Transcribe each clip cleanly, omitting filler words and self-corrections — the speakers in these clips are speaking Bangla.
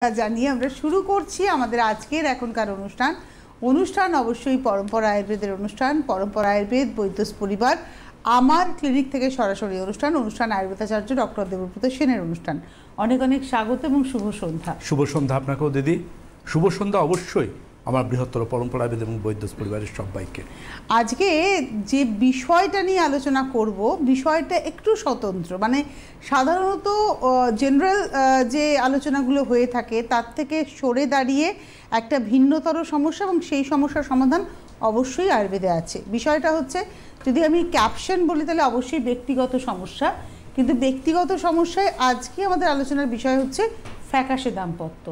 জানিয়ে আমরা শুরু করছি আমাদের আজকের এখনকার অনুষ্ঠান অবশ্যই পরম্পরা আয়ুর্বেদের অনুষ্ঠান। পরম্পরা আয়ুর্বেদ বৈদ্যস পরিবার আমার ক্লিনিক থেকে সরাসরি অনুষ্ঠান আয়ুর্বেদাচার্য ডক্টর দেবব্রত সেনের অনুষ্ঠান। অনেক অনেক স্বাগত এবং শুভ সন্ধ্যা। শুভ সন্ধ্যা আপনাকেও দিদি। শুভ সন্ধ্যা অবশ্যই আমার বৃহত্তর পরম্পরা আয়ুর্বেদ এবং বৈদ্যস পরিবারের সবাইকে। আজকে যে বিষয়টা নিয়ে আলোচনা করব, বিষয়টা একটু স্বতন্ত্র, মানে সাধারণত জেনারেল যে আলোচনাগুলো হয়ে থাকে তার থেকে সরে দাঁড়িয়ে একটা ভিন্নতর সমস্যা, এবং সেই সমস্যার সমাধান অবশ্যই আয়ুর্বেদে আছে। বিষয়টা হচ্ছে, যদি আমি ক্যাপশন বলি তাহলে অবশ্যই ব্যক্তিগত সমস্যা, কিন্তু ব্যক্তিগত সমস্যায় আজকে আমাদের আলোচনার বিষয় হচ্ছে ফ্যাকাশে দাম্পত্য।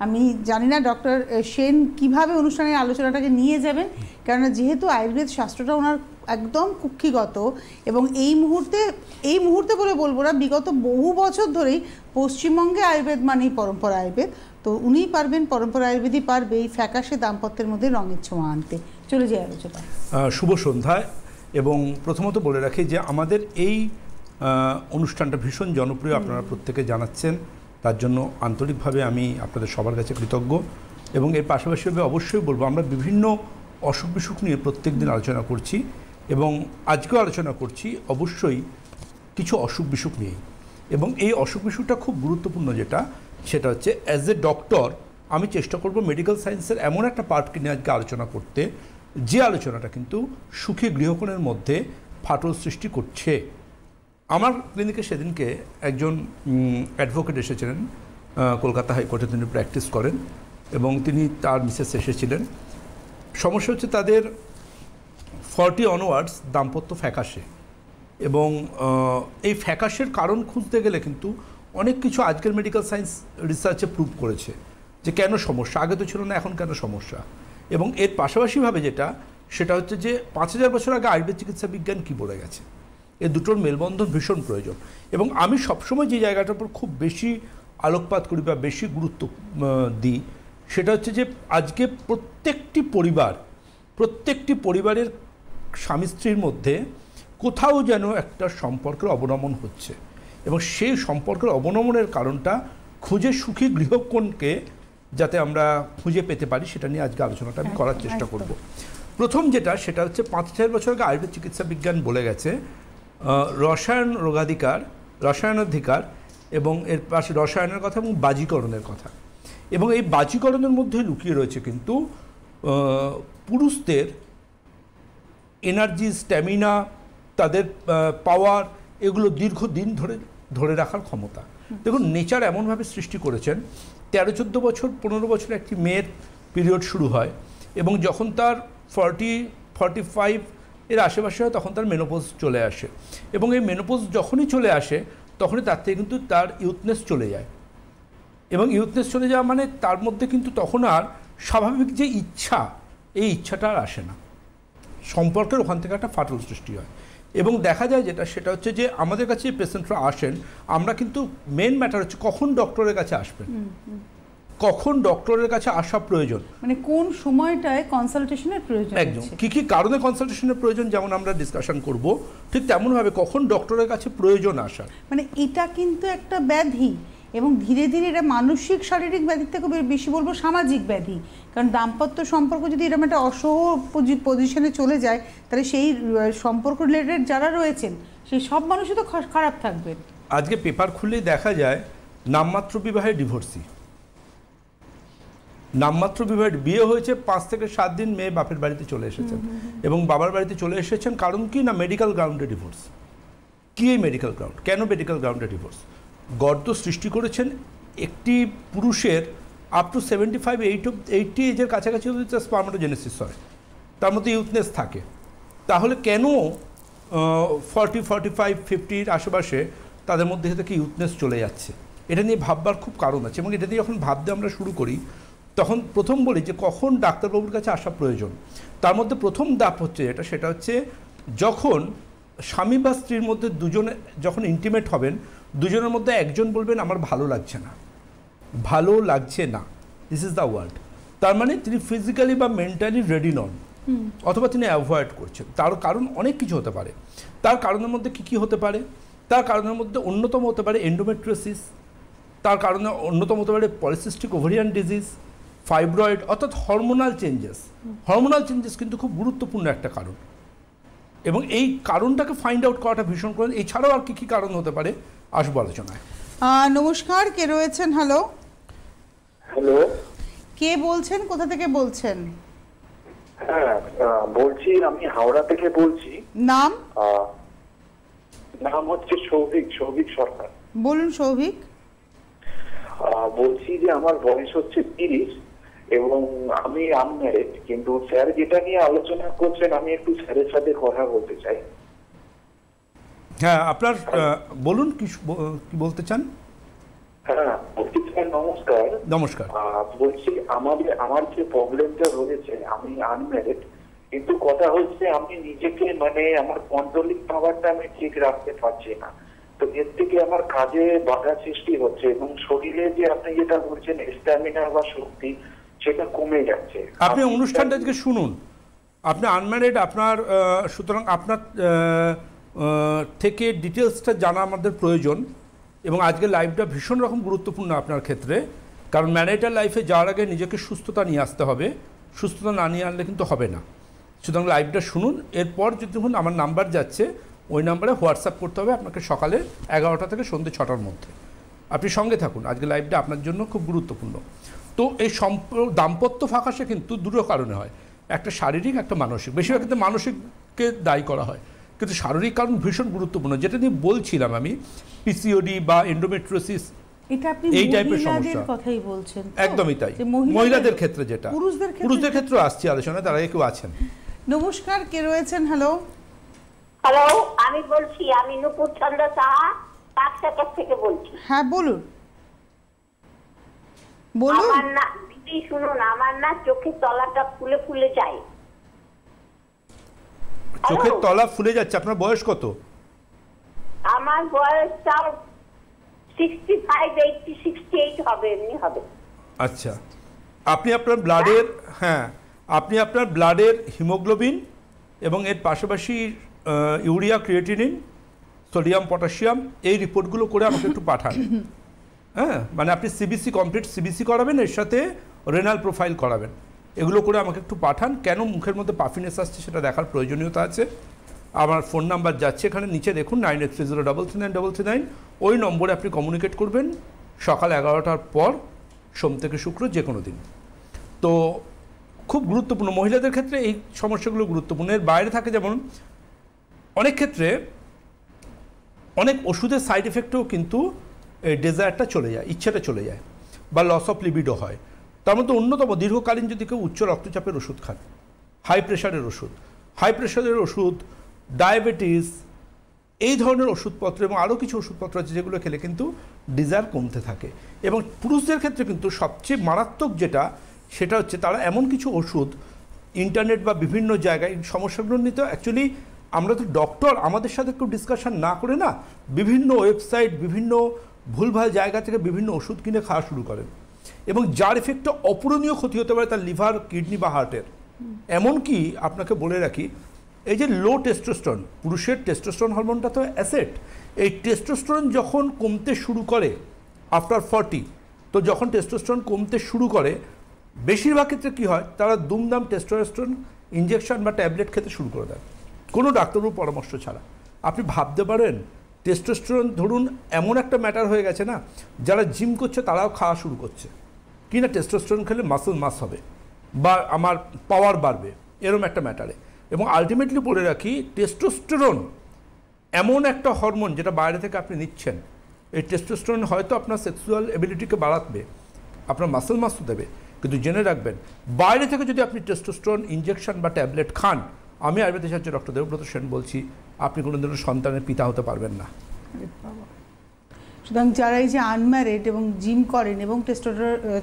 আমি জানি না ডক্টর সেন কিভাবে অনুষ্ঠানের আলোচনাটাকে নিয়ে যাবেন, কেননা যেহেতু আয়ুর্বেদ শাস্ত্রটা ওনার একদম কুক্ষিগত, এবং এই মুহূর্তে বলে বলবো না, বিগত বহু বছর ধরেই পশ্চিমবঙ্গে আয়ুর্বেদ মানেই পরম্পরা আয়ুর্বেদ। তো উনিই পারবেন, পরম্পরা আয়ুর্বেদই পারবে এই ফ্যাকাশে দাম্পত্যের মধ্যে রঙের ছোঁয়া আনতে। চলে যাই আলোচনা। শুভ সন্ধ্যায়। এবং প্রথমত বলে রাখি যে আমাদের এই অনুষ্ঠানটা ভীষণ জনপ্রিয়, আপনারা প্রত্যেকে জানাচ্ছেন, তার জন্য আন্তরিকভাবে আমি আপনাদের সবার কাছে কৃতজ্ঞ। এবং এর পাশাপাশি অবশ্যই বলবো, আমরা বিভিন্ন অসুখ বিসুখ নিয়ে প্রত্যেক দিন আলোচনা করছি, এবং আজকেও আলোচনা করছি অবশ্যই কিছু অসুখ বিসুখ নিয়েই। এবং এই অসুখ বিসুখটা খুব গুরুত্বপূর্ণ, সেটা হচ্ছে অ্যাজ এ ডক্টর আমি চেষ্টা করব মেডিকেল সায়েন্সের এমন একটা পার্টকে নিয়ে আজকে আলোচনা করতে, যে আলোচনাটা কিন্তু সুখী গৃহকোণের মধ্যে ফাটল সৃষ্টি করছে। আমার ক্লিনিকে সেদিনকে একজন অ্যাডভোকেট এসেছিলেন, কলকাতা হাইকোর্টে তিনি প্র্যাকটিস করেন, এবং তিনি তার মিসেস এসেছিলেন। সমস্যা হচ্ছে তাদের 40 অনওয়ার্ডস দাম্পত্য ফ্যাকাশে, এবং এই ফ্যাকাশের কারণ খুঁজতে গেলে কিন্তু অনেক কিছু আজকের মেডিকেল সায়েন্স রিসার্চে প্রুভ করেছে যে কেন সমস্যা, আগে তো ছিল না, এখন কেন সমস্যা। এবং এর পাশাপাশিভাবে সেটা হচ্ছে যে 5000 বছর আগে আয়ুর্বেদ চিকিৎসা বিজ্ঞান কী বলে গেছে, এ দুটোর মেলবন্ধন ভীষণ প্রয়োজন। এবং আমি সবসময় যে জায়গাটার উপর খুব বেশি আলোকপাত করি বা বেশি গুরুত্ব দিই, সেটা হচ্ছে যে আজকে প্রত্যেকটি পরিবারের স্বামী স্ত্রীর মধ্যে কোথাও যেন একটা সম্পর্কের অবনমন হচ্ছে, এবং সেই সম্পর্কের অবনমনের কারণটা খুঁজে সুখী গৃহকোণকে যাতে আমরা খুঁজে পেতে পারি, সেটা নিয়ে আজকে আলোচনাটা আমি করার চেষ্টা করব। প্রথম সেটা হচ্ছে 5000 বছর আগে আয়ুর্বেদ চিকিৎসা বিজ্ঞান বলে গেছে রসায়নাধিকার, এবং এর পাশে রসায়নের কথা এবং বাজিকরণের কথা। এবং এই বাজিকরণের মধ্যে লুকিয়ে রয়েছে কিন্তু পুরুষদের এনার্জি, স্ট্যামিনা, তাদের পাওয়ার, এগুলো দীর্ঘদিন ধরে রাখার ক্ষমতা। দেখুন, নেচার এমনভাবে সৃষ্টি করেছেন, 13-14 বছর 15 বছর একটি মেয়ের পিরিয়ড শুরু হয়, এবং যখন তার 40-45 এর আশেপাশে হয় তখন তার মেনোপজ চলে আসে। এবং এই মেনোপজ যখনই চলে আসে তখনই তার থেকে কিন্তু তার ইউথনেস চলে যায়, এবং ইউথনেস চলে যাওয়া মানে তার মধ্যে কিন্তু তখন আর স্বাভাবিক যে এই ইচ্ছাটা আর আসে না, সম্পর্কের ওখান থেকে একটা ফাটল সৃষ্টি হয়। এবং দেখা যায় সেটা হচ্ছে যে আমাদের কাছে পেশেন্টরা আসেন, আমরা কিন্তু মেন ম্যাটার হচ্ছে কখন ডক্টরের কাছে আসবেন, কখন ডক্টরের কাছে আসা প্রয়োজন, মানে কোন সময়টায় কনসালটেশনের প্রয়োজন, একদম কী কারণে কনসালটেশনের প্রয়োজন, যেমন আমরা ডিসকাশন করব, ঠিক তেমনভাবে কখন ডক্টরের কাছে প্রয়োজন আসা। মানে এটা কিন্তু একটা ব্যাধি, এবং ধীরে ধীরে এটা মানসিক শারীরিক ব্যাধির থেকে বেশি বলবো সামাজিক ব্যাধি। কারণ দাম্পত্য সম্পর্ক যদি এরকম একটা অসহ পজিশনে চলে যায়, তাহলে সেই সম্পর্ক রিলেটেড যারা রয়েছেন সেই সব মানুষই তো খারাপ থাকবেন। আজকে পেপার খুললেই দেখা যায় নামমাত্র বিবাহে ডিভোর্সি, নামমাত্র বিবাহের বিয়ে হয়েছে 5 থেকে 7 দিন মেয়ে বাপের বাড়িতে চলে এসেছেন, এবং বাবার বাড়িতে চলে এসেছেন কারণ কি না, মেডিকেল গ্রাউন্ডে ডিভোর্স। কি এই মেডিকেল গ্রাউন্ড, কেন মেডিকেল গ্রাউন্ডে ডিভোর্স? গর্ত সৃষ্টি করেছেন একটি পুরুষের আপ টু 75-80 এজের কাছাকাছি যদি তার স্পার্মাটোজেনেসিস হয়, তার মধ্যে ইউথনেস থাকে, তাহলে কেন 40-45-50 আশেপাশে তাদের মধ্যে থেকে ইউথনেস চলে যাচ্ছে? এটা নিয়ে ভাববার খুব কারণ আছে, এবং এটা নিয়ে যখন ভাবতে আমরা শুরু করি তখন প্রথম বলি যে কখন ডাক্তারবাবুর কাছে আসা প্রয়োজন। তার মধ্যে প্রথম ধাপ হচ্ছে সেটা হচ্ছে যখন স্বামী বা স্ত্রীর মধ্যে দুজনে যখন ইন্টিমেট হবেন, দুজনের মধ্যে একজন বলবেন আমার ভালো লাগছে না, দিস ইজ দ্য ওয়ার্ড। তার মানে তিনি ফিজিক্যালি বা মেন্টালি রেডি নন, অথবা তিনি অ্যাভয়েড করছেন। তার কারণ অনেক কিছু হতে পারে। তার কারণের মধ্যে কী হতে পারে? তার কারণের মধ্যে অন্যতম হতে পারে এন্ডোমেট্রিওসিস, তার কারণে অন্যতম হতে পারে পলিসিস্টিক ওভারিয়ান ডিজিজ, ফাইব্রয়েড, অর্থাৎ হরমোনাল চেঞ্জেস। হরমোনাল চেঞ্জেস কিন্তু খুব গুরুত্বপূর্ণ একটা কারণ, এবং এই কারণটাকে ফাইন্ড আউট করাটা ভীষণ কারণ। এছাড়াও আর কী কারণ হতে পারে আসবো আলোচনায়। নমস্কার, কে রয়েছেন? হ্যালো হ্যালো, কে বলছেন, কোথা থেকে বলছেন? হ্যাঁ বলছি, আমি হাওড়া থেকে বলছি। নাম? নাম হচ্ছে সৌভিক সরকার। বলুন সৌভিক। বলছি যে আমার বয়স হচ্ছে 30 এবং আমি আনম্যারিড, কিন্তু স্যার যেটা নিয়ে আলোচনা করছেন আমি একটু স্যারের সাথে কথা বলতে চাই। হ্যাঁ, আপনার বলুন কি বলতে চান? হ্যাঁ বলছি স্যার নমস্কার। নমস্কার। বলছি আমার যে প্রবলেমটা রয়েছে, আমি আনম্যারিড, কিন্তু কথা হচ্ছে আমি নিজেকে মানে আমার কন্ট্রোলিং পাওয়ারটা আমি ঠিক রাখতে পারছি না। তো এর থেকে আমার কাজে বাধা সৃষ্টি হচ্ছে এবং শরীরে যে আপনি যেটা বলছেন স্ট্যামিনা বা শক্তি, সেটা কমে যাচ্ছে। আপনি অনুষ্ঠানটা আজকে শুনুন। আপনি আনম্যারিড, আপনার সুতরাং আপনার থেকে ডিটেলসটা জানা আমাদের প্রয়োজন, এবং আজকে লাইভটা ভীষণ রকম গুরুত্বপূর্ণ আপনার ক্ষেত্রে, কারণ ম্যারিটাল লাইফে যাওয়ার আগে নিজেকে সুস্থতা নিয়ে আসতে হবে। সুস্থতা না নিয়ে আনলে কিন্তু হবে না। সুতরাং লাইভটা শুনুন, এরপর যদি দেখুন আমার নাম্বার যাচ্ছে, ওই নাম্বারে হোয়াটসঅ্যাপ করতে হবে আপনাকে সকালে 11টা থেকে সন্ধ্যে 6টার মধ্যে। আপনি সঙ্গে থাকুন, আজকে লাইভটা আপনার জন্য খুব গুরুত্বপূর্ণ। তো এই দাম্পত্য ফাঁকাশে কিন্তু দুটো কারণে হয়, একটা শারীরিক, একটা মানসিক। বেশিরভাগ ক্ষেত্রে মানসিককে দায়ী করা হয়, কিন্তু শারীরিক কারণ ভীষণ গুরুত্বপূর্ণ, যেটা নিয়ে বলছিলাম আমি, পিসিওডি বা এন্ডোমেট্রিওসিস, এটা আপনি এই টাইপের মহিলাদের সমস্যা। কথাই বলছেন? একদমই তাই, মহিলাদের ক্ষেত্রে যেটা, পুরুষদের ক্ষেত্রে আসছি আলোচনায়, তারা কেউ আছেন। নমস্কার, কে রয়েছেন? হ্যালো হ্যালো, আমি বলছি, আমি নূপুর চন্দ্র সাহা পাকসাকার থেকে বলছি। হ্যাঁ বলুন বলুন। আমার না দিদি শুনুন, আমার না চোখের তলাটা ফুলে ফুলে যায়। চোখের তলা ফুলে যাচ্ছে। আপনার বয়স কত? আমার বয়স তাও 65, 80, 68 হবে, এমনি হবে। আচ্ছা, আপনি আপনার ব্লাডের, হ্যাঁ আপনি আপনার ব্লাডের হিমোগ্লোবিন এবং এর পাশাপাশি ইউরিয়া, ক্রিয়েটিনিন, সোডিয়াম, পটাশিয়াম, এই রিপোর্টগুলো করে আমাকে একটু পাঠান। হ্যাঁ, মানে আপনি সিবিসি, কমপ্লিট সিবিসি করাবেন, এর সাথে রেনাল প্রোফাইল করাবেন। এগুলো করে আমাকে একটু পাঠান। কেন মুখের মধ্যে পাফিনেস আসছে সেটা দেখার প্রয়োজনীয়তা আছে। আমার ফোন নাম্বার যাচ্ছে এখানে নিচে দেখুন, 9830339339। ওই নম্বরে আপনি কমিউনিকেট করবেন সকাল 11টার পর, সোম থেকে শুক্র, যে কোনো দিন। তো খুব গুরুত্বপূর্ণ, মহিলাদের ক্ষেত্রে এই সমস্যাগুলো গুরুত্বপূর্ণ। এর বাইরে থাকে যেমন অনেক ক্ষেত্রে অনেক ওষুধের সাইড এফেক্টেও কিন্তু এই ডেজায়ারটা চলে যায়, ইচ্ছাটা চলে যায়, বা লস অফ লিবিডো হয়। তার মধ্যে অন্যতম, দীর্ঘকালীন যদি কেউ উচ্চ রক্তচাপের ওষুধ খান, হাই প্রেশারের ওষুধ, ডায়াবেটিস, এই ধরনের ওষুধপত্র এবং আরও কিছু ওষুধপত্র আছে যেগুলো খেলে কিন্তু ডিজায়ার কমতে থাকে। এবং পুরুষদের ক্ষেত্রে কিন্তু সবচেয়ে মারাত্মক যেটা, সেটা হচ্ছে তারা এমন কিছু ওষুধ ইন্টারনেট বা বিভিন্ন জায়গায় সমস্যাগুলো নিতে, অ্যাকচুয়ালি আমরা তো ডক্টর, আমাদের সাথে কেউ ডিসকাশন না করে না, বিভিন্ন ওয়েবসাইট, বিভিন্ন ভুলভাল জায়গা থেকে বিভিন্ন ওষুধ কিনে খাওয়া শুরু করেন, এবং যার এফেক্টটা অপূরণীয় ক্ষতি হতে পারে তার লিভার, কিডনি বা হার্টের। এমনকি আপনাকে বলে রাখি, এই যে লো টেস্টোস্টেরন, পুরুষের টেস্টোস্টেরন হরমোনটা তো অ্যাসেট, এই টেস্টোস্টেরন যখন কমতে শুরু করে আফটার 40, তো যখন টেস্টোস্টেরন কমতে শুরু করে বেশিরভাগ ক্ষেত্রে কী হয়, তারা দুমদাম টেস্টোস্টেরন ইঞ্জেকশন বা ট্যাবলেট খেতে শুরু করে দেয়, কোনো ডাক্তারবাবুর পরামর্শ ছাড়া। আপনি ভাবতে পারেন টেস্টোস্টেরন ধরুন এমন একটা ম্যাটার হয়ে গেছে না, যারা জিম করছে তারাও খাওয়া শুরু করছে, কি না টেস্টোস্টেরন খেলে মাসল মাস হবে বা আমার পাওয়ার বাড়বে, এরম একটা ম্যাটারে। এবং আলটিমেটলি বলে রাখি, টেস্টোস্টেরন এমন একটা হরমোন যেটা বাইরে থেকে আপনি নিচ্ছেন, এই টেস্টোস্টেরন হয়তো আপনার সেক্সুয়াল এবিলিটিকে বাড়াবে, আপনার মাসল মাসও দেবে, কিন্তু জেনে রাখবেন বাইরে থেকে যদি আপনি টেস্টোস্টেরন ইঞ্জেকশন বা ট্যাবলেট খান, আমি আয়ুর্বেদ আচার্য ডক্টর দেবব্রত সেন বলছি, আপনি কোনো ধরনের সন্তানের পিতা হতে পারবেন না। সুতরাং যারা এই যে আনম্যারিড এবং জিম করেন এবং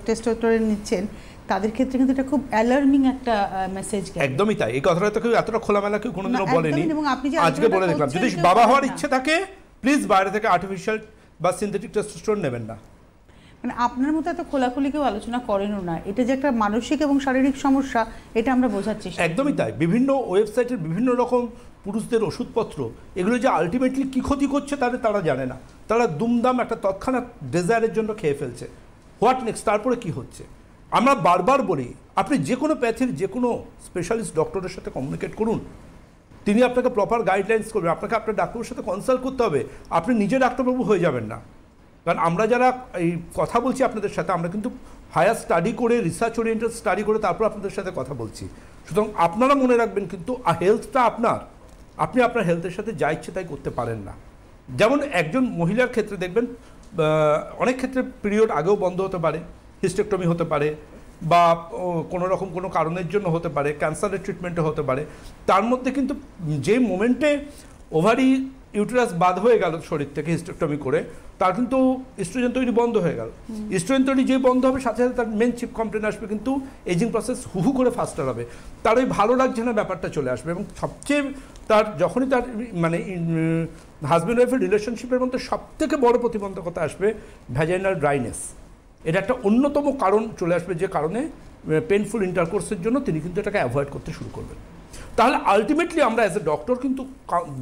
টেস্টোস্টেরন নিচ্ছেন, তাদের ক্ষেত্রে কিন্তু এটা খুব অ্যালার্মিং একটা মেসেজ। একদমই তাই, এই কথাটা তো কেউ এতটা খোলামেলা কেউ কোনোদিনও বলেনি, আজকে বলে দেখলাম। যদি বাবা হওয়ার ইচ্ছে থাকে, প্লিজ বাইরে থেকে আর্টিফিশিয়াল বা সিনথেটিক টেস্টোস্টেরন নেবেন না। মানে আপনার মতো এত খোলাখুলি কেউ আলোচনা করেনও না। এটা যে একটা মানসিক এবং শারীরিক সমস্যা, এটা আমরা বোঝার চেষ্টা। একদমই তাই, বিভিন্ন ওয়েবসাইটের বিভিন্ন রকম পুরুষদের ওষুধপত্র, এগুলো যে আলটিমেটলি কী ক্ষতি করছে তারা জানে না। তারা দুমদাম একটা তৎক্ষণাৎ ডেজায়ারের জন্য খেয়ে ফেলছে। What next? তারপরে কি হচ্ছে? আমরা বারবার বলি আপনি যে কোনো প্যাথির যে কোনো স্পেশালিস্ট ডক্টরের সাথে কমিউনিকেট করুন, তিনি আপনাকে প্রপার গাইডলাইন্স করবেন। আপনাকে আপনার ডাক্তারের সাথে কনসাল্ট করতে হবে, আপনি নিজে ডাক্তারবাবু হয়ে যাবেন না। কারণ আমরা যারা এই কথা বলছি আপনাদের সাথে, আমরা কিন্তু হায়ার স্টাডি করে, রিসার্চ ওরিয়েন্টেড স্টাডি করে তারপর আপনাদের সাথে কথা বলছি। সুতরাং আপনারা মনে রাখবেন কিন্তু হেলথটা আপনার, আপনি আপনার হেলথের সাথে যা ইচ্ছে তাই করতে পারেন না। যেমন একজন মহিলার ক্ষেত্রে দেখবেন অনেক ক্ষেত্রে পিরিয়ড আগেও বন্ধ হতে পারে, হিস্টেক্টমি হতে পারে, বা কোনো রকম কোনো কারণের জন্য হতে পারে, ক্যান্সারের ট্রিটমেন্টে হতে পারে। তার মধ্যে কিন্তু যে মোমেন্টে ওভারি ইউটেরাস বাদ হয়ে গেল শরীর থেকে হিস্টেক্টমি করে, তার কিন্তু ইস্ট্রোজেন তৈরি বন্ধ হয়ে গেল। ইস্ট্রোজেন তৈরি যে বন্ধ হবে সাথে সাথে তার মেন চিপ কমপ্লেন আসবে, কিন্তু এজিং প্রসেস হু করে ফাস্টার হবে, তার ওই ভালো লাগছে না ব্যাপারটা চলে আসবে। এবং সবচেয়ে তার যখনই তার মানে হাজব্যান্ড ওয়াইফের রিলেশনশিপের মধ্যে সবথেকে বড় প্রতিবন্ধকতা আসবে ভ্যাজাইনাল ড্রাইনেস। এটা একটা অন্যতম কারণ চলে আসবে, যে কারণে পেনফুল ইন্টারকোর্সের জন্য তিনি কিন্তু এটাকে অ্যাভয়েড করতে শুরু করবেন। তাহলে আলটিমেটলি আমরা অ্যাজ এ ডক্টর কিন্তু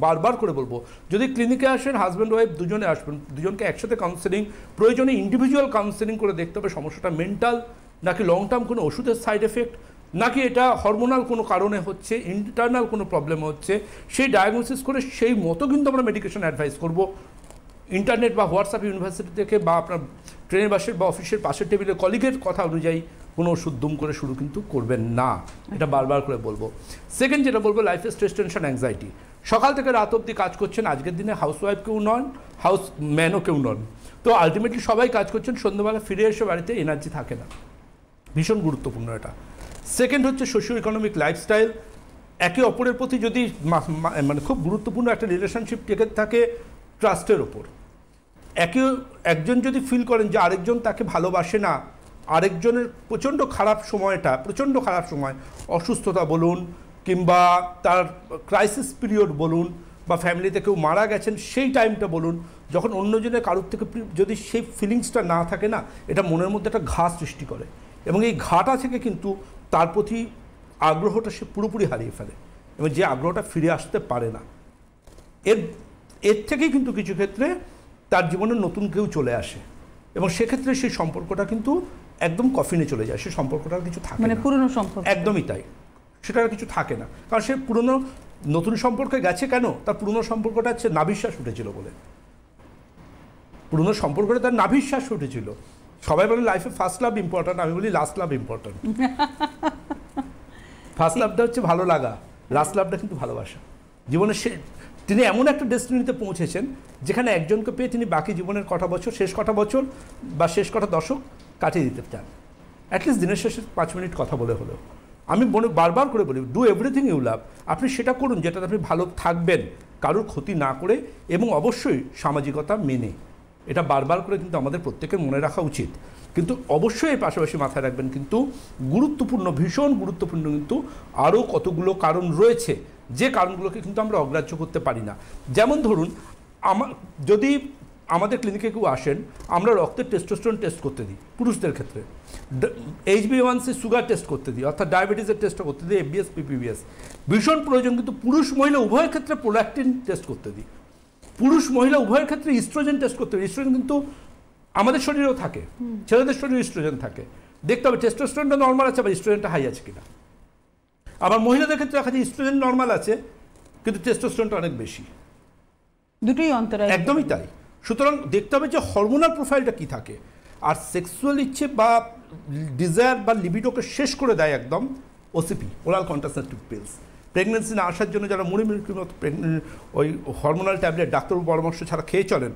বারবার করে বলবো, যদি ক্লিনিকে আসেন হাজব্যান্ড ওয়াইফ দুজনে আসবেন, দুজনকে একসাথে কাউন্সেলিং, প্রয়োজনে ইন্ডিভিজুয়াল কাউন্সেলিং করে দেখতে হবে সমস্যাটা মেন্টাল নাকি লং টার্ম কোনো ওষুধের সাইড এফেক্ট, নাকি এটা হরমোনাল কোনো কারণে হচ্ছে, ইন্টারনাল কোনো প্রবলেম হচ্ছে, সেই ডায়াগনোসিস করে সেই মতো কিন্তু আমরা মেডিকেশন অ্যাডভাইস করব। ইন্টারনেট বা হোয়াটসঅ্যাপ ইউনিভার্সিটি থেকে বা আপনার ট্রেনের বাসের বা অফিসের পাশের টেবিলে কলিগের কথা অনুযায়ী কোনো ওষুধ দুম করে শুরু কিন্তু করবেন না, এটা বারবার করে বলবো। সেকেন্ড যেটা বলবো, লাইফে স্ট্রেস, টেনশন, অ্যাংজাইটি। সকাল থেকে রাত অবধি কাজ করছেন, আজকের দিনে হাউসওয়াইফ কেউ নন, হাউস ম্যানও কেউ নন, তো আলটিমেটলি সবাই কাজ করছেন, সন্ধ্যাবেলা ফিরে এসে বাড়িতে এনার্জি থাকে না, ভীষণ গুরুত্বপূর্ণ এটা। সেকেন্ড হচ্ছে সোশিও ইকোনমিক লাইফস্টাইল। একে অপরের প্রতি যদি মানে খুব গুরুত্বপূর্ণ একটা রিলেশনশিপ টেকে থাকে ট্রাস্টের ওপর। একজন যদি ফিল করেন যে আরেকজন তাকে ভালোবাসে না, আরেকজনের প্রচণ্ড খারাপ সময়, অসুস্থতা বলুন কিংবা তার ক্রাইসিস পিরিয়ড বলুন, বা ফ্যামিলিতে কেউ মারা গেছেন সেই টাইমটা বলুন, যখন অন্যজনের কারোর থেকে যদি সেই ফিলিংসটা না থাকে না, এটা মনের মধ্যে একটা ঘা সৃষ্টি করে, এবং এই ঘাটা থেকে কিন্তু তার প্রতি আগ্রহটা সে পুরোপুরি হারিয়ে ফেলে, এবং যে আগ্রহটা ফিরে আসতে পারে না। এর থেকেই কিন্তু কিছু ক্ষেত্রে তার জীবনে নতুন কেউ চলে আসে, এবং সেক্ষেত্রে সেই সম্পর্কটা কিন্তু একদম কফিনে চলে যায়, সে সম্পর্কটার কিছু থাকে না, পুরনো সম্পর্ক একদমই তাই, সেটার কিছু থাকে না। কারণ সে নতুন সম্পর্কে গেছে কেন? তার পুরনো সম্পর্কটা হচ্ছে নাভিশ্বাস উঠেছিল বলে, পুরনো সম্পর্কটা তার নাভিশ্বাস উঠেছিল। সবাই বলে লাইফে ফার্স্ট লাভ ইম্পর্টেন্ট, আমি বলি লাস্ট লাভ ইম্পর্টেন্ট। ফার্স্ট লাভটা হচ্ছে ভালো লাগা, লাস্ট লাভটা কিন্তু ভালোবাসা। জীবনে তিনি এমন একটা ডেস্টিনিতে পৌঁছেছেন যেখানে একজনকে পেয়ে তিনি বাকি জীবনের শেষ কটা বছর বা শেষ কটা দশক কাটিয়ে দিতে চান। অ্যাটলিস্ট দিনের শেষে 5 মিনিট কথা বলে হলেও। আমি বারবার করে বলি, ডু এভরিথিং ইউ লাভ। আপনি সেটা করুন যেটাতে আপনি ভালো থাকবেন, কারোর ক্ষতি না করে, এবং অবশ্যই সামাজিকতা মেনে। এটা বারবার করে কিন্তু আমাদের প্রত্যেকের মনে রাখা উচিত। কিন্তু অবশ্যই এর পাশাপাশি মাথায় রাখবেন কিন্তু ভীষণ গুরুত্বপূর্ণ কিন্তু আরও কতগুলো কারণ রয়েছে, যে কারণগুলোকে কিন্তু আমরা অগ্রাহ্য করতে পারি না। যেমন ধরুন, যদি আমাদের ক্লিনিকে কেউ আসেন, আমরা রক্তের টেস্টোস্টেরন টেস্ট করতে দিই পুরুষদের ক্ষেত্রে, HbA1c সুগার টেস্ট করতে দিই, অর্থাৎ ডায়াবেটিসের টেস্টটা করতে দিই, FBS PPBS ভীষণ প্রয়োজন। কিন্তু পুরুষ মহিলা উভয়ের ক্ষেত্রে প্রোল্যাকটিন টেস্ট করতে দিই, পুরুষ মহিলা উভয়ের ক্ষেত্রে ইস্ট্রোজেন টেস্ট করতে দিই। ইস্ট্রোজেন কিন্তু আমাদের শরীরেও থাকে, ছেলেদের শরীরে ইস্ট্রোজেন থাকে, দেখতে হবে টেস্টোস্টেরনটা নর্মাল আছে বা ইস্ট্রোজেনটা হাই আছে কিনা। আবার মহিলাদের ক্ষেত্রে দেখা যায় ইস্ট্রোজেন নর্মাল আছে কিন্তু টেস্টোস্টেরনটা অনেক বেশি, দুটোই অন্তরায়, একদমই তাই। সুতরাং দেখতে হবে যে হরমোনাল প্রোফাইলটা কি থাকে। আর সেক্সুয়াল ইচ্ছে বা ডিজায়ার বা লিবিডোকে শেষ করে দেয় একদম OCP, oral contraceptive pills. Pregnancy না আসার জন্য যারা মুড়ি ওই হরমোনাল ট্যাবলেট ডাক্তার পরামর্শ ছাড়া খেয়ে চলেন,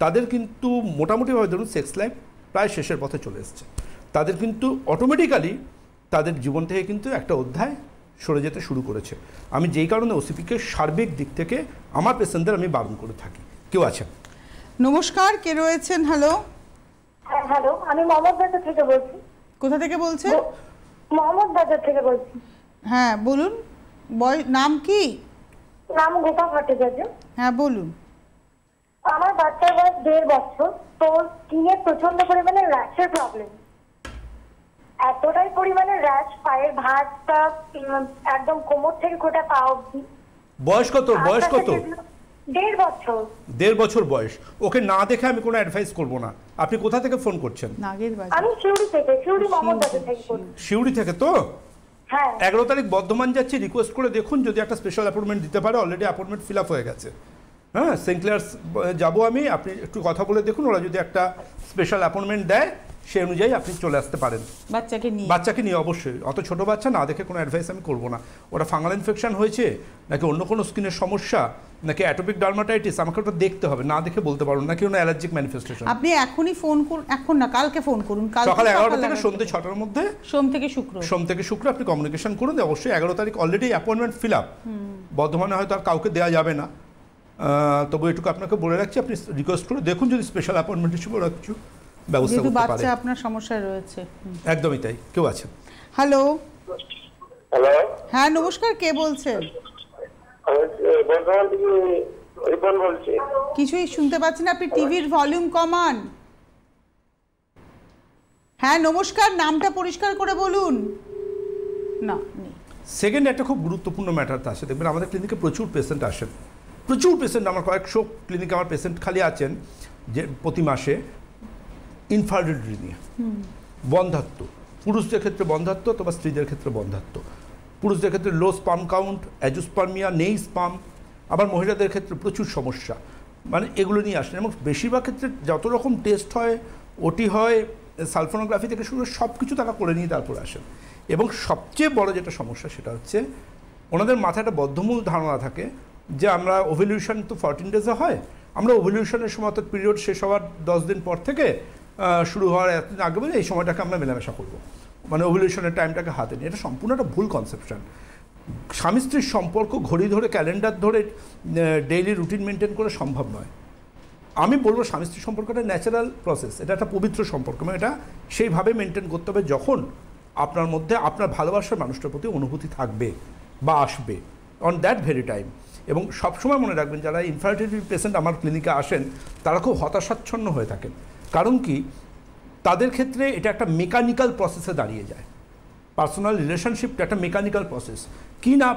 তাদের কিন্তু মোটামুটিভাবে ধরুন সেক্স লাইফ প্রায় শেষের পথে চলে এসছে। তাদের কিন্তু অটোমেটিক্যালি তাদের জীবন থেকে কিন্তু একটা অধ্যায় সরে যেতে শুরু করেছে। আমি যেই কারণে ওসিপিকে সার্বিক দিক থেকে আমার পেশেন্টদের আমি বারণ করে থাকি। কেউ আছেন? নমস্কার, কে রয়েছেন? হ্যালো। হ্যালো, আমি মোহাম্মদ বাজার থেকে বলছি। কোথা থেকে বলছেন? মোহাম্মদ বাজার থেকে বলছি। হ্যাঁ বলুন, নাম কি? নাম গোপা ভট্টাচার্য। হ্যাঁ বলুন। আমার বাচ্চার বয়স 1.5 বছর, তো স্কিনে প্রচন্ড পরিমাণে র্যাশের প্রবলেম, এতটাই পরিমাণে র্যাশ, পায়ের ভাঁজটা একদম কোমর থেকে গোটা পা অবধি। বয়স কত? 1.5 বছর। 1.5 বছর বয়স। ওকে না দেখে আমি কোনো অ্যাডভাইস করব না। আপনি কোথা থেকে ফোন করছেন? নাগের বাজার। আমি শিউরি থেকে, শিউরি মোহাম্মদবাজার থেকে করছি। শিউরি থেকে তো? হ্যাঁ। 11 তারিখ বর্ধমান যাচ্ছি, রিকোয়েস্ট করে দেখুন যদি একটা স্পেশাল অ্যাপয়েন্টমেন্ট দিতে পারে। অলরেডি অ্যাপয়েন্টমেন্ট ফিল আপ হয়ে গেছে। হ্যাঁ, সেন্ট ক্লেয়ার্স যাবো আমি, আপনি একটু কথা বলে দেখুন, ওরা যদি একটা স্পেশাল অ্যাপয়েন্টমেন্ট দেয় সেই অনুযায়ী আপনি চলে আসতে পারেন। বাচ্চাকে নিয়ে অবশ্যই, অত ছোট বাচ্চা না দেখে কোনো অ্যাডভাইস আমি করবো না। ওটা ফাঙ্গাল ইনফেকশন হয়েছে নাকি অন্য কোনো স্কিনের সমস্যা নাকি অ্যাটোপিক ডার্মাটাইটিস, আমাকে ওটা দেখতে হবে, না দেখে বলতে পারবো না কি কোনো অ্যালার্জিক ম্যানিফেস্টেশন। আপনি এখনই ফোন করুন, এখন না কালকে ফোন করুন, সকাল 11টা থেকে সন্ধ্যে 6টার মধ্যে, সোম থেকে শুক্র আপনি কমিউনিকেশন করুন। অবশ্যই 11 তারিখ অলরেডি অ্যাপয়েন্টমেন্ট ফিল আপ। বর্ধমানে হয়তো আর কাউকে দেওয়া যাবে না, তবু এটুকু আপনাকে বলে রাখছি, আপনি রিকোয়েস্ট করে দেখুন যদি স্পেশাল অ্যাপয়েন্টমেন্ট হিসেবে ওরা কিছু ব্যবস্থা করতে পারে। বাচ্চা আপনার সমস্যা রয়েছে। একদমই তাই। কেউ আছেন? হ্যালো। হ্যালো, হ্যাঁ নমস্কার, কে বলছেন? বর্ধমান থেকে রিপন বলছি। কিছুই শুনতে পাচ্ছি না, আপনি টিভির ভলিউম কমান। হ্যাঁ নমস্কার, নামটা পরিষ্কার করে বলুন। না নেই। সেকেন্ড একটা খুব গুরুত্বপূর্ণ ম্যাটারটা আসে, দেখবেন আমাদের ক্লিনিকে প্রচুর পেশেন্ট আসেন, প্রচুর পেশেন্ট, আমার কয়েকশো ক্লিনিকে আমার পেশেন্ট খালি আছেন যে প্রতি মাসে ইনফার্টিলিটি নিয়ে। বন্ধাত্ব, পুরুষদের ক্ষেত্রে বন্ধাত্ব অথবা স্ত্রীদের ক্ষেত্রে বন্ধাত্ব। পুরুষদের ক্ষেত্রে লো স্পার্ম কাউন্ট, অ্যাজোস্পার্মিয়া, নেই স্পার্ম, আবার মহিলাদের ক্ষেত্রে প্রচুর সমস্যা, মানে এগুলো নিয়ে আসেন। এবং বেশিরভাগ ক্ষেত্রে যত রকম টেস্ট হয়, ওটি হয়, সালফোনোগ্রাফি থেকে শুরু সব কিছু তারা করে নিয়ে তারপর আসেন। এবং সবচেয়ে বড় যেটা সমস্যা সেটা হচ্ছে ওনাদের মাথায় একটা বদ্ধমূল ধারণা থাকে যে আমরা ওভ্যুলেশন তো 14 ডেজে হয়, আমরা ওভ্যুলেশনের সময় তো পিরিয়ড শেষ হওয়ার 10 দিন পর থেকে শুরু হওয়ার এতদিন আগে বলে এই সময়টাকে আমরা মেলামেশা করবো, মানে ওভ্যুলেশনের টাইমটাকে হাতে নিয়ে। এটা সম্পূর্ণ একটা ভুল কনসেপশন। স্বামী স্ত্রীর সম্পর্ক ঘড়ি ধরে, ক্যালেন্ডার ধরে, ডেইলি রুটিন মেনটেন করে সম্ভব নয়। আমি বলবো স্বামী স্ত্রীর সম্পর্কটা ন্যাচারাল প্রসেস, এটা একটা পবিত্র সম্পর্ক, এবং এটা সেইভাবে মেনটেন করতে হবে যখন আপনার মধ্যে আপনার ভালোবাসার মানুষটার প্রতি অনুভূতি থাকবে বা আসবে অন দ্যাট ভেরি টাইম। এবং সবসময় মনে রাখবেন যারা ইনফার্টিলিটি পেশেন্ট আমার ক্লিনিকে আসেন তারা খুব হতাশাচ্ছন্ন হয়ে থাকেন। কারণ কি, তাদের ক্ষেত্রে এটা একটা মেকানিক্যাল প্রসেসে দাঁড়িয়ে যায়। পার্সোনাল রিলেশনশিপটা একটা মেকানিক্যাল প্রসেস। কি না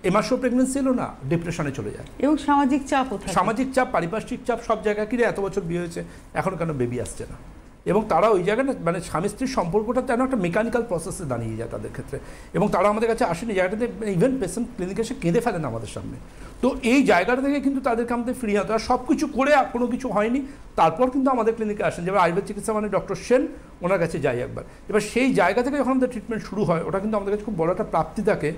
এমাসও প্রেগনেন্সি এলো না, ডিপ্রেশনে চলে যায়। এবং সামাজিক চাপ, সামাজিক চাপ, পারিপার্শ্বিক চাপ, সব জায়গায় কিরে এত বছর বিয়ে হয়েছে এখন কেন বেবি আসছে না। এবং তারা ওই জায়গাটা মানে স্বামী স্ত্রীর সম্পর্কটা যেন একটা মেকানিক্যাল প্রসেসে দাঁড়িয়ে যায় তাদের ক্ষেত্রে। এবং তারা আমাদের কাছে আসেনি জায়গাটাতে, ইভেন পেশেন্ট ক্লিনিকে এসে কেঁদে ফেলেন আমাদের সামনে। তো এই জায়গাটা থেকে কিন্তু তাদেরকে আমাদের ফিরিয়ে আনতে হয়। সব কিছু করে কোনো কিছু হয়নি তারপর কিন্তু আমাদের ক্লিনিকে আসেন। যেমন আয়ুর্বেদ চিকিৎসা মানে ডক্টর সেন, ওনার কাছে যাই একবার। এবার সেই জায়গা থেকে যখন আমাদের ট্রিটমেন্ট শুরু হয়, ওটা কিন্তু আমাদের কাছে খুব বড় একটা প্রাপ্তি থাকে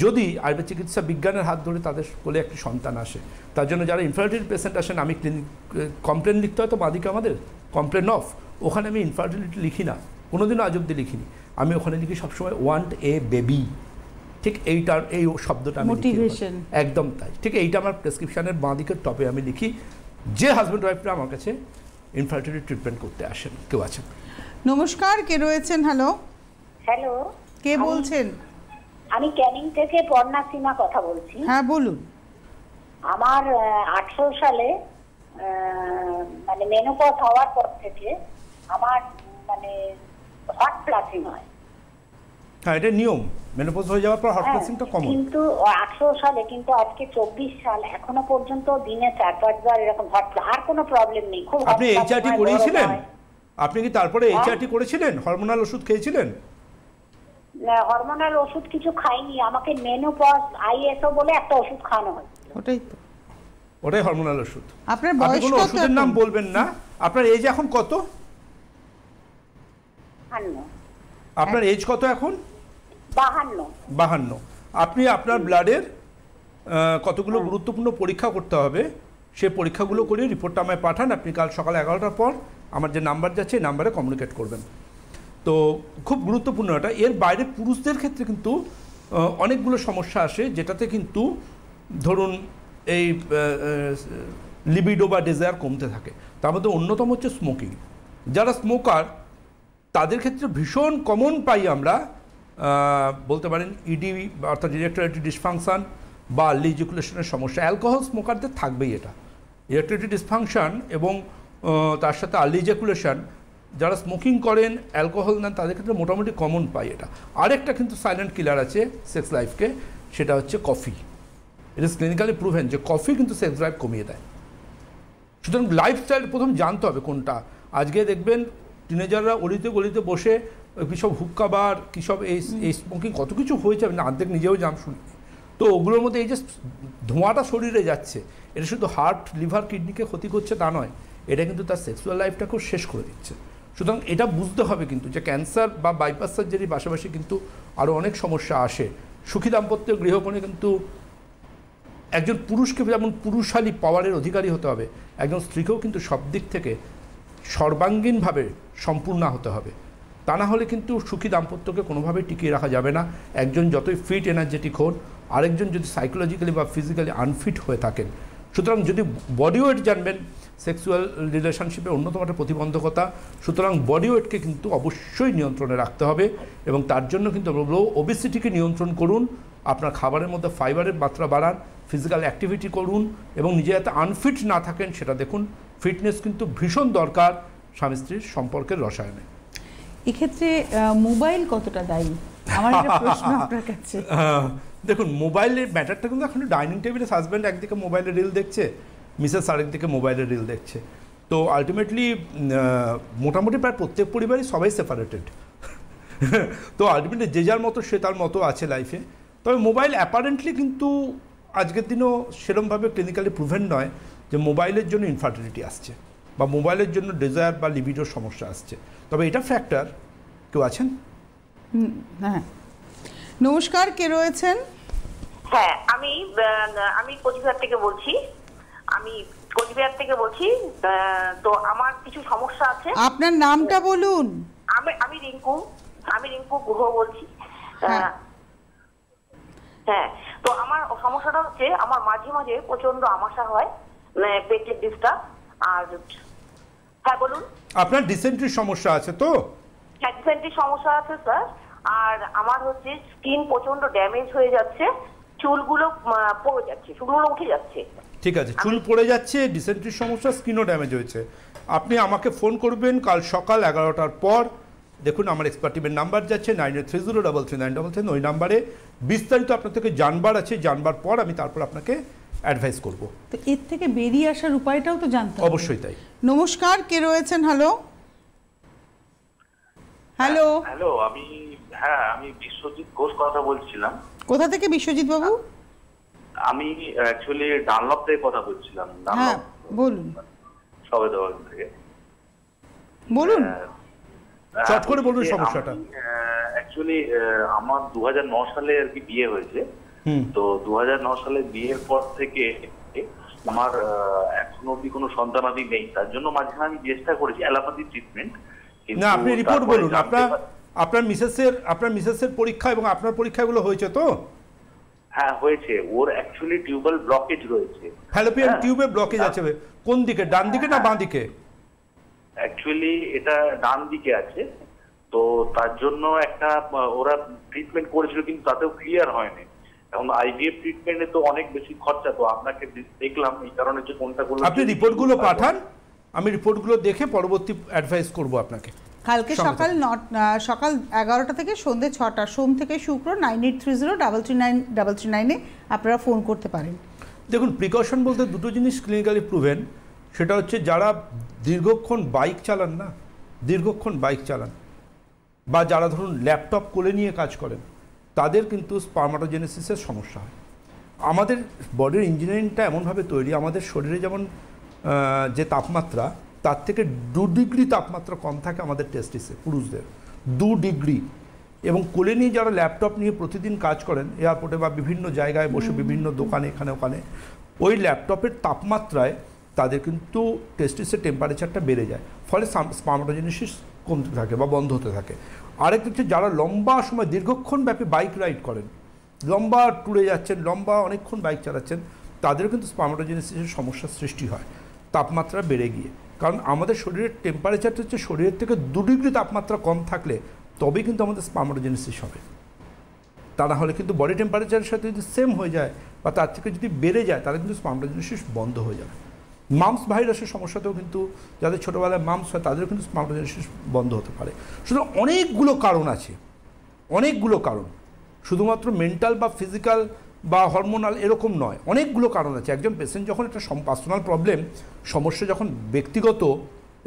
যদি আয়ুর্বেদ চিকিৎসা বিজ্ঞানের হাত ধরে তাদের কোলে একটি সন্তান আসে। তার জন্য যারা ইনফার্টিলিটি পেশেন্ট আসেন, আমি ক্লিনিক কমপ্লেন লিখতে হয় তো বাদিকে আমাদের কমপ্লেন অফ, ওখানে আমি ইনফার্টিলিটি লিখি না, কোনোদিনও আজ অব্দি লিখিনি। আমি ওখানে লিখি সবসময় ওয়ান্ট এ বেবি। ঠিক এইটার এই শব্দটা আমি মোটিভেশন, একদম তাই। ঠিক এইটা আমার প্রেসক্রিপশনের বাঁদিকের টপে আমি লিখি যে হাজব্যান্ড ওয়াইফরা আমার কাছে ইনফার্টিলিটি ট্রিটমেন্ট করতে আসেন। কেউ আছেন? নমস্কার, কে রয়েছেন? হ্যালো। হ্যালো, কে বলছেন? আমি ক্যানিং থেকে পর্ণা সিনহা কথা বলছি। হ্যাঁ বলুন। আমার 18 সালে মানে মেনোপজ হওয়ার পর থেকে আমার মানে হট ফ্লাশিং হয়। হ্যাঁ, এটা নিয়ম, মেনোপজ হয়ে যাওয়ার পর হট ফ্লাশিংটা কমন। কিন্তু 18 সালে, কিন্তু আজকে 24 সাল, এখনো পর্যন্ত দিনে 4-5 বার এরকম হট, আর কোনো প্রবলেম নেই। খুব আপনি এইচআরটি করেছিলেন? আপনি কি তারপরে এইচআরটি করেছিলেন? হরমোনাল ওষুধ খেয়েছিলেন? হরমোনাল ওষুধ কিছু খাইনি, আমাকে মেনোপজ আইএসও বলে একটা ওষুধ খাওয়ানো হয়। ওটাই হরমোনাল ওষুধ। আপনার বয়স কত? ওষুধের নাম বলবেন না। আপনার এজ এখন কত? 52। আপনার এজ কত এখন? 52। আপনি আপনার ব্লাডের কতগুলো গুরুত্বপূর্ণ পরীক্ষা করতে হবে, সেই পরীক্ষাগুলো করে রিপোর্টটা আমায় পাঠান। আপনি কাল সকাল 11টার পর আমার যে নাম্বার যাচ্ছে এই নাম্বারে কমিউনিকেট করবেন। তো খুব গুরুত্বপূর্ণ এটা। এর বাইরে পুরুষদের ক্ষেত্রে কিন্তু অনেকগুলো সমস্যা আসে, যেটাতে কিন্তু ধরুন এই লিবিডো বা ডিজায়ার কমতে থাকে। তার মধ্যে অন্যতম হচ্ছে স্মোকিং। যারা স্মোকার তাদের ক্ষেত্রে ভীষণ কমন পাই আমরা, বলতে পারেন ইডি অর্থাৎ ইরেকট্যালিটি ডিসফাংশন বা আর্লি ইজাকুলেশনের সমস্যা। অ্যালকোহল স্মোকারদের থাকবেই এটা, ইরেকট্যালিটি ডিসফাংশন এবং তার সাথে আর্লি ইজাকুলেশন। যারা স্মোকিং করেন, অ্যালকোহল নেন, তাদের ক্ষেত্রে মোটামুটি কমন পাই এটা। আরেকটা কিন্তু সাইলেন্ট কিলার আছে সেক্স লাইফকে, সেটা হচ্ছে coffee. It is clinically proven যে কফি কিন্তু সেক্স ড্রাইভ কমিয়ে দেয়। সুতরাং লাইফস্টাইল প্রথম জানতে হবে কোনটা। আজকে দেখবেন টিনেজাররা অলিতে গলিতে বসে কী সব হুক্কা বার, কী সব এই স্মোকিং, কত কিছু হয়েছে আমি অর্ধেক নিজেও জাম শুনি। তো ওগুলোর মধ্যে এই যে ধোঁয়াটা শরীরে যাচ্ছে, এটা শুধু হার্ট, লিভার, কিডনিকে ক্ষতি করছে তা নয়, এটা কিন্তু তার সেক্সুয়াল লাইফটাকেও শেষ করে দিচ্ছে। সুতরাং এটা বুঝতে হবে কিন্তু যে ক্যান্সার বা বাইপাস সার্জারির পাশাপাশি কিন্তু আরও অনেক সমস্যা আসে। সুখী দাম্পত্য গৃহকোণে কিন্তু একজন পুরুষকে যেমন পুরুষালী পাওয়ারের অধিকারী হতে হবে, একজন স্ত্রীকেও কিন্তু সব দিক থেকে সর্বাঙ্গীনভাবে সম্পূর্ণ হতে হবে। তা না হলে কিন্তু সুখী দাম্পত্যকে কোনোভাবেই টিকিয়ে রাখা যাবে না। একজন যতই ফিট এনার্জেটিক হন, আরেকজন যদি সাইকোলজিক্যালি বা ফিজিক্যালি আনফিট হয়ে থাকেন। সুতরাং যদি বডি ওয়েট জানবেন সেক্সুয়াল রিলেশনশিপের অন্যতম একটা প্রতিবন্ধকতা, সুতরাং বডি ওয়েটকে কিন্তু অবশ্যই নিয়ন্ত্রণে রাখতে হবে এবং তার জন্য কিন্তু ওবেসিটিকে নিয়ন্ত্রণ করুন, আপনার খাবারের মধ্যে ফাইবারের মাত্রা বাড়ান, ফিজিক্যাল অ্যাক্টিভিটি করুন এবং নিজে যাতে আনফিট না থাকেন সেটা দেখুন। ফিটনেস কিন্তু ভীষণ দরকার স্বামী স্ত্রীর সম্পর্কের রসায়নে। এক্ষেত্রে মোবাইল কতটা দায়ী, আমার একটা প্রশ্ন আপনার কাছে। দেখুন, মোবাইলের ম্যাটারটা কিন্তু এখন ডাইনিং টেবিলে হাজব্যান্ড একদিকে মোবাইলের রিল দেখছে, মিসেস আরেকদিকে মোবাইলের রিল দেখছে। তো আলটিমেটলি মোটামুটি প্রায় প্রত্যেক পরিবারই সবাই সেপারেটেড। তো আলটিমেটলি যে যার মতো সে তার মতো আছে লাইফে। তবে মোবাইল অ্যাপারেন্টলি কিন্তু আজকের দিনও সেরকমভাবে ক্লিনিক্যালি প্রুভেন নয় যে মোবাইলের জন্য ইনফার্টিলিটি আসছে বা মোবাইলের জন্য ডিজায়ার বা লিবিডোর সমস্যা আসছে। তবে এটা ফ্যাক্টর। কেউ আছেন? হ্যাঁ, নমস্কার, কে রয়েছেন? হ্যাঁ, আমি কোচবিহার থেকে বলছি। তো আমার কিছু সমস্যা আছে। আপনার নামটা বলুন। আমি রিঙ্কু গুহ বলছি। হ্যাঁ, তো আমার সমস্যাটা হচ্ছে আমার মাঝে মাঝে প্রচন্ড আমাশা হয়, পেটের ডিস্টার্ব। আর হ্যাঁ বলুন। আপনার ডিসেন্ট্রির সমস্যা আছে তো? হ্যাঁ, ডিসেন্ট্রির সমস্যা আছে স্যার। আর আমার হচ্ছে স্কিন প্রচন্ড ড্যামেজ হয়ে যাচ্ছে, চুলগুলো পড়ে যাচ্ছে, চুলগুলো উঠে যাচ্ছে। ঠিক আছে, চুল পড়ে যাচ্ছে, ডিসেন্ট্রির সমস্যা, স্কিনও ড্যামেজ হয়েছে। আপনি আমাকে ফোন করবেন কাল সকাল 11টার পর। দেখুন আমার এক্সপার্ট টিমের নাম্বার যাচ্ছে 9830333933, ওই নাম্বারে বিস্তারিত আপনার থেকে জানবার আছে। জানবার পর আমি তারপর আপনাকে অ্যাডভাইস করব। তো এর থেকে বেরিয়ে আসার উপায়টাও তো জানতে হবে। অবশ্যই তাই। নমস্কার, কে রয়েছেন? হ্যালো হ্যালো হ্যালো, আমি বিশ্বজিৎ ঘোষ কথা বলছিলাম। কোথা থেকে বিশ্বজিৎ বাবু? আমি অ্যাকচুয়ালি ডানলপ থেকে কথা বলছিলাম। হ্যাঁ বলুন। সবেদাবাদ থেকে বলুন, চট করে বলুন সমস্যাটা। অ্যাকচুয়ালি আমার 2009 সালে আর কি বিয়ে হয়েছে। তো 2009 সালে বিয়ের পর থেকে আমার এখনো অব্দি কোনো সন্তানাদি নেই। তার জন্য মাঝখানে আমি চেষ্টা করেছি অ্যালোপ্যাথি ট্রিটমেন্ট। না, আপনি রিপোর্ট বলুন। আপনার মিসেসের পরীক্ষা এবং আপনার পরীক্ষাগুলো হয়েছে তো? হ্যাঁ হয়েছে। ওর অ্যাকচুয়ালি টিউবাল ব্লকেজ রয়েছে। ফ্যালোপিয়ান টিউবে ব্লকেজ আছে। কোন দিকে, ডান দিকে না বাঁ দিকে? অ্যাকচুয়ালি এটা ডান দিকে আছে। তো তার জন্য ওরা ট্রিটমেন্ট করেছিল, কিন্তু তাতেও ক্লিয়ার হয়নি। এখন আইভিএফ ট্রিটমেন্টে তো অনেক বেশি খরচা। তো আপনাকে দেখলাম এই কারণে যে কোনটা করলে। আপনি রিপোর্টগুলো পাঠান, আমি রিপোর্টগুলো দেখে পরবর্তী অ্যাডভাইস করব আপনাকে। কালকে সকাল 11টা থেকে সন্ধ্যে 6টা, সোম থেকে শুক্র 9830339339 আপনারা ফোন করতে পারেন। দেখুন, প্রিকশন বলতে দুটো জিনিস ক্লিনিক্যালি প্রুভেন। সেটা হচ্ছে যারা দীর্ঘক্ষণ বাইক চালান বা যারা ধরুন ল্যাপটপ কোলে নিয়ে কাজ করেন, তাদের কিন্তু স্পার্মাটোজেনেসিসের সমস্যা হয়। আমাদের বডির ইঞ্জিনিয়ারিংটা এমনভাবে তৈরি, আমাদের শরীরে যেমন যে তাপমাত্রা তার থেকে 2 ডিগ্রি তাপমাত্রা কম থাকে আমাদের টেস্টিসে, পুরুষদের 2 ডিগ্রি। এবং কোলে নিয়ে যারা ল্যাপটপ নিয়ে প্রতিদিন কাজ করেন এয়ারপোর্টে বা বিভিন্ন জায়গায় বসে বিভিন্ন দোকানে এখানে ওখানে, ওই ল্যাপটপের তাপমাত্রায় তাদের কিন্তু টেস্টিসের টেম্পারেচারটা বেড়ে যায়, ফলে স্পার্মাটোজেনেসিস কমতে থাকে বা বন্ধ হতে থাকে। আরেক হচ্ছে যারা লম্বা সময় দীর্ঘক্ষণ ব্যাপী বাইক রাইড করেন, লম্বা ট্যুরে যাচ্ছেন, লম্বা অনেকক্ষণ বাইক চালাচ্ছেন, তাদেরও কিন্তু স্পার্মাটোজেনেসিসের সমস্যার সৃষ্টি হয় তাপমাত্রা বেড়ে গিয়ে। কারণ আমাদের শরীরের টেম্পারেচারটা হচ্ছে শরীরের থেকে 2 ডিগ্রি তাপমাত্রা কম থাকলে তবেই কিন্তু আমাদের স্পার্মাটোজেনেসিস হবে। তা না হলে কিন্তু বডি টেম্পারেচারের সাথে যদি সেম হয়ে যায় বা তার থেকে যদি বেড়ে যায় তাহলে কিন্তু স্পার্মাটোজেনেসিস বন্ধ হয়ে যাবে। মাম্পস ভাইরাসের সমস্যাতেও কিন্তু যাদের ছোটোবেলায় মাম্পস হয় তাদেরও কিন্তু স্পার্মাটোজেনেসিস বন্ধ হতে পারে। সুতরাং অনেকগুলো কারণ আছে, অনেকগুলো কারণ। শুধুমাত্র মেন্টাল বা ফিজিক্যাল বা হরমোনাল এরকম নয়, অনেকগুলো কারণ আছে। একজন পেশেন্ট যখন একটা পার্সোনাল প্রবলেম, সমস্যা যখন ব্যক্তিগত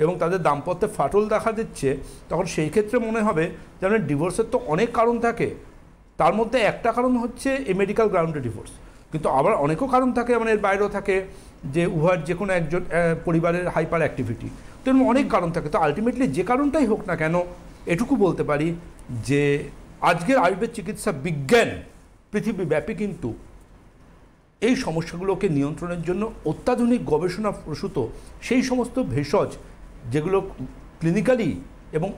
এবং তাদের দাম্পত্যে ফাটল দেখা দিচ্ছে, তখন সেই ক্ষেত্রে মনে হবে যেন ডিভোর্সের তো অনেক কারণ থাকে, তার মধ্যে একটা কারণ হচ্ছে এই মেডিকেল গ্রাউন্ডে ডিভোর্স, কিন্তু আবার অনেকও কারণ থাকে, মানে এর বাইরেও থাকে যে উভয়ের যে কোনো একজন পরিবারের হাইপার অ্যাক্টিভিটি, তো এরকম অনেক কারণ থাকে। তো আলটিমেটলি যে কারণটাই হোক না কেন, এটুকু বলতে পারি যে আজকের আয়ুর্বেদ চিকিৎসা বিজ্ঞান পৃথিবীব্যাপী কিন্তু এই সমস্যাগুলোকে নিয়ন্ত্রণের জন্য অত্যাধুনিক গবেষণা প্রসূত সেই সমস্ত ভেষজ যেগুলো ক্লিনিক্যালি এবং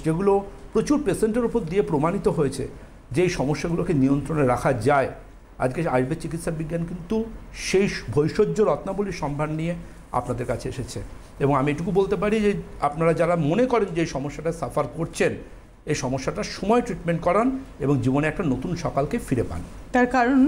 যেগুলো প্রচুর পেশেন্টের উপর দিয়ে প্রমাণিত হয়েছে যে এই সমস্যাগুলোকে নিয়ন্ত্রণে রাখা যায়, আজকে আয়ুর্বেদ চিকিৎসা বিজ্ঞান কিন্তু সেই ভৈষজ্য রত্নাবলীর সম্ভার নিয়ে আপনাদের কাছে এসেছে। এবং আমি এটুকু বলতে পারি যে আপনারা যারা মনে করেন যে এই সমস্যাটা সাফার করছেন, এই সমস্যাটার সময় ট্রিটমেন্ট করান এবং জীবনে একটা নতুন সকালকে ফিরে পান। তার কারণ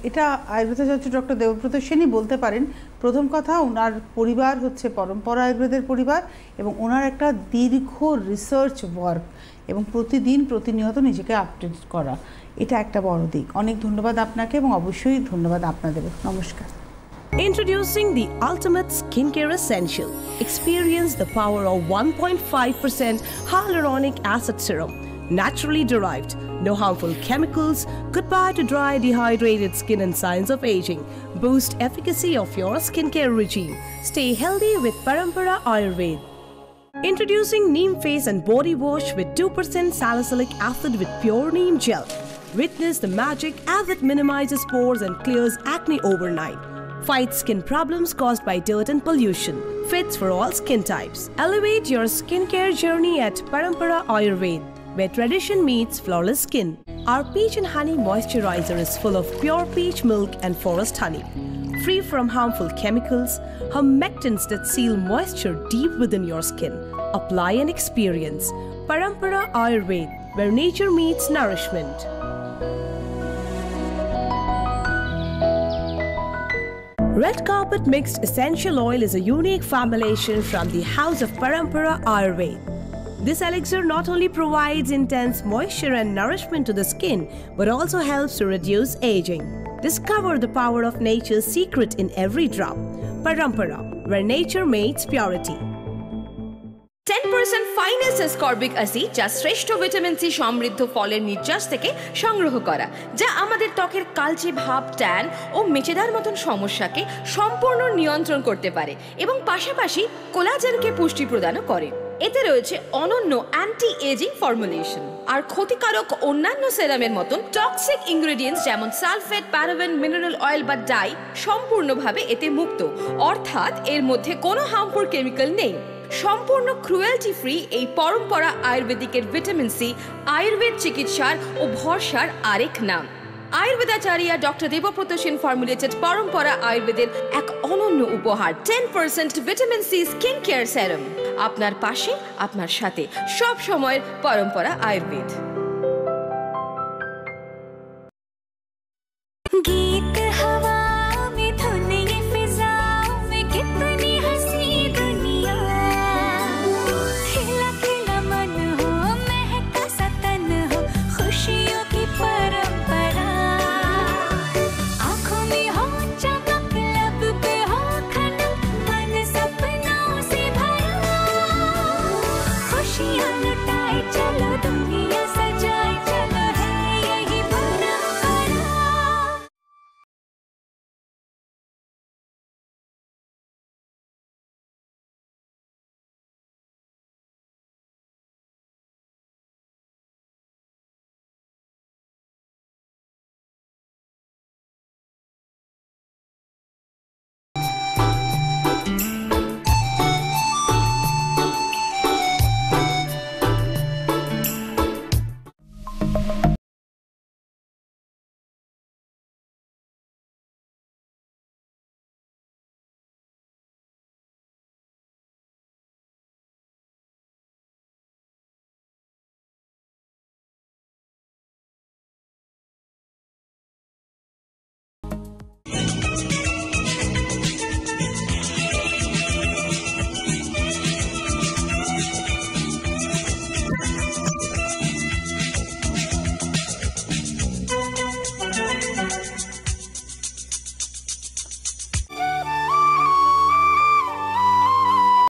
এটা আয়ুর্বেদাচার্য ডক্টর দেবব্রত সেনই বলতে পারেন। প্রথম কথা, ওনার পরিবার হচ্ছে পরম্পরা আয়ুর্বেদের পরিবার এবং ওনার একটা দীর্ঘ রিসার্চ ওয়ার্ক এবং প্রতিনিয়ত নিজেকে আপডেট করা, এটা একটা বড় দিক। অনেক ধন্যবাদ আপনাকে এবং অবশ্যই ধন্যবাদ আপনাদের। নমস্কার। Introducing the ultimate skincare essential. Experience the power of 1.5% hyaluronic acid serum, naturally derived, no harmful chemicals, goodbye to dry, dehydrated skin and signs of aging. Boost efficacy of your skincare regime. Stay healthy with Parampara Ayurveda. Introducing Neem Face and Body Wash with 2% salicylic acid with pure neem gel. Witness the magic as it minimizes pores and clears acne overnight. Fight skin problems caused by dirt and pollution. Fits for all skin types. Elevate your skincare journey at Parampara Ayurveda, where tradition meets flawless skin. Our peach and honey moisturizer is full of pure peach milk and forest honey. Free from harmful chemicals, humectants that seal moisture deep within your skin. Apply and experience. Parampara Ayurveda, where nature meets nourishment. Red Carpet Mixed Essential Oil is a unique formulation from the House of Parampara Ayurveda. This elixir not only provides intense moisture and nourishment to the skin, but also helps to reduce aging. Discover the power of nature's secret in every drop. Parampara, where nature meets purity. 10% finest ascorbic acid যা শ্রেষ্ঠ ভিটামিন সি সমৃদ্ধ ফলের নির্যাস থেকে সংগ্রহ করা, যা আমাদের ত্বকের কালচে ভাব, ট্যান ও মেচেদার মতন সমস্যাকে সম্পূর্ণ নিয়ন্ত্রণ করতে পারে এবং পাশাপাশি কোলাজেনকে পুষ্টি প্রদানও করে। এতে রয়েছে অনন্য অ্যান্টি এজিং ফর্মুলেশন আর ক্ষতিকারক অন্যান্য সেরামের মতন টক্সিক ইনগ্রেডিয়েন্টস যেমন সালফেট, প্যারাবেন, মিনারেল অয়েল বা ডাই সম্পূর্ণভাবে এতে মুক্ত, অর্থাৎ এর মধ্যে কোনো হার্মফুল কেমিক্যাল নেই। সম্পূর্ণ ক্রুয়েলটি ফ্রি এই পরম্পরা আয়ুর্বেদিকের ভিটামিন সি আয়ুর্বেদ চিকিৎসার ও ভরসার আরেক নাম। আয়ুর্বেদাচার্য ডক্টর দেবব্রত সেন ফর্মুলেটেড পরম্পরা আয়ুর্বেদের এক অনন্য উপহার 10% ভিটামিন সি স্কিন কেয়ার সেরাম। আপনার পাশে, আপনার সাথে, সব সময়ের পরম্পরা আয়ুর্বেদ।